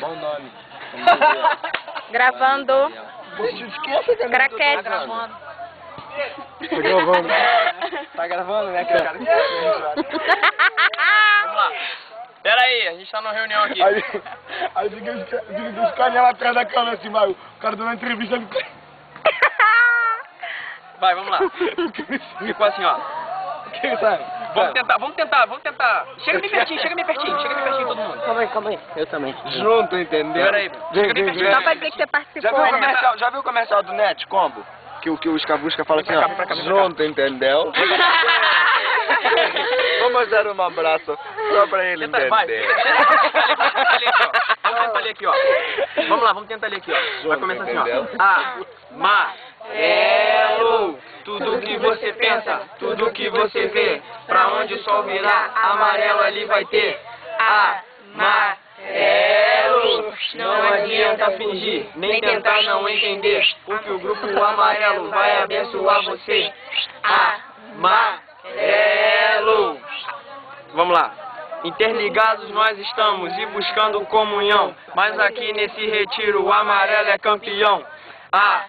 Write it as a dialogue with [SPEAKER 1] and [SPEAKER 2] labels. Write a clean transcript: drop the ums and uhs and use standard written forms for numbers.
[SPEAKER 1] Bom nome.
[SPEAKER 2] Gravando. Craquete.
[SPEAKER 1] Tá gravando. Tá gravando, né? Aquele cara que
[SPEAKER 3] Vamos lá. Pera aí, a gente tá numa reunião aqui.
[SPEAKER 1] Aí fica os caras lá atrás da câmera assim, vai. O cara dando uma entrevista.
[SPEAKER 3] Vai, vamos lá. Ficou assim, ó.
[SPEAKER 1] Quem sabe?
[SPEAKER 3] Vamos tentar. Chega bem pertinho todo mundo.
[SPEAKER 1] Calma aí. Eu também. Junto, entendeu?
[SPEAKER 3] Pera aí, chega bem pertinho.
[SPEAKER 2] Só pra dizer que você participou, né?
[SPEAKER 1] Já viu o comercial do Net Combo? Que o Escabusca fala assim, ó. Junto, entendeu? Vamos dar um abraço só pra ele entender.
[SPEAKER 3] Vai. Vamos tentar ler aqui, ó. Vamos tentar ler aqui, ó. Vai começar assim, ó. Amarelo. Tudo que você pensa, tudo que você vê, pra onde o sol virar, amarelo ali vai ter. Amarelo. Não adianta fingir, nem tentar não entender, porque o grupo amarelo vai abençoar você. Amarelo. Vamos lá. Interligados nós estamos e buscando comunhão, mas aqui nesse retiro o amarelo é campeão. Amarelo.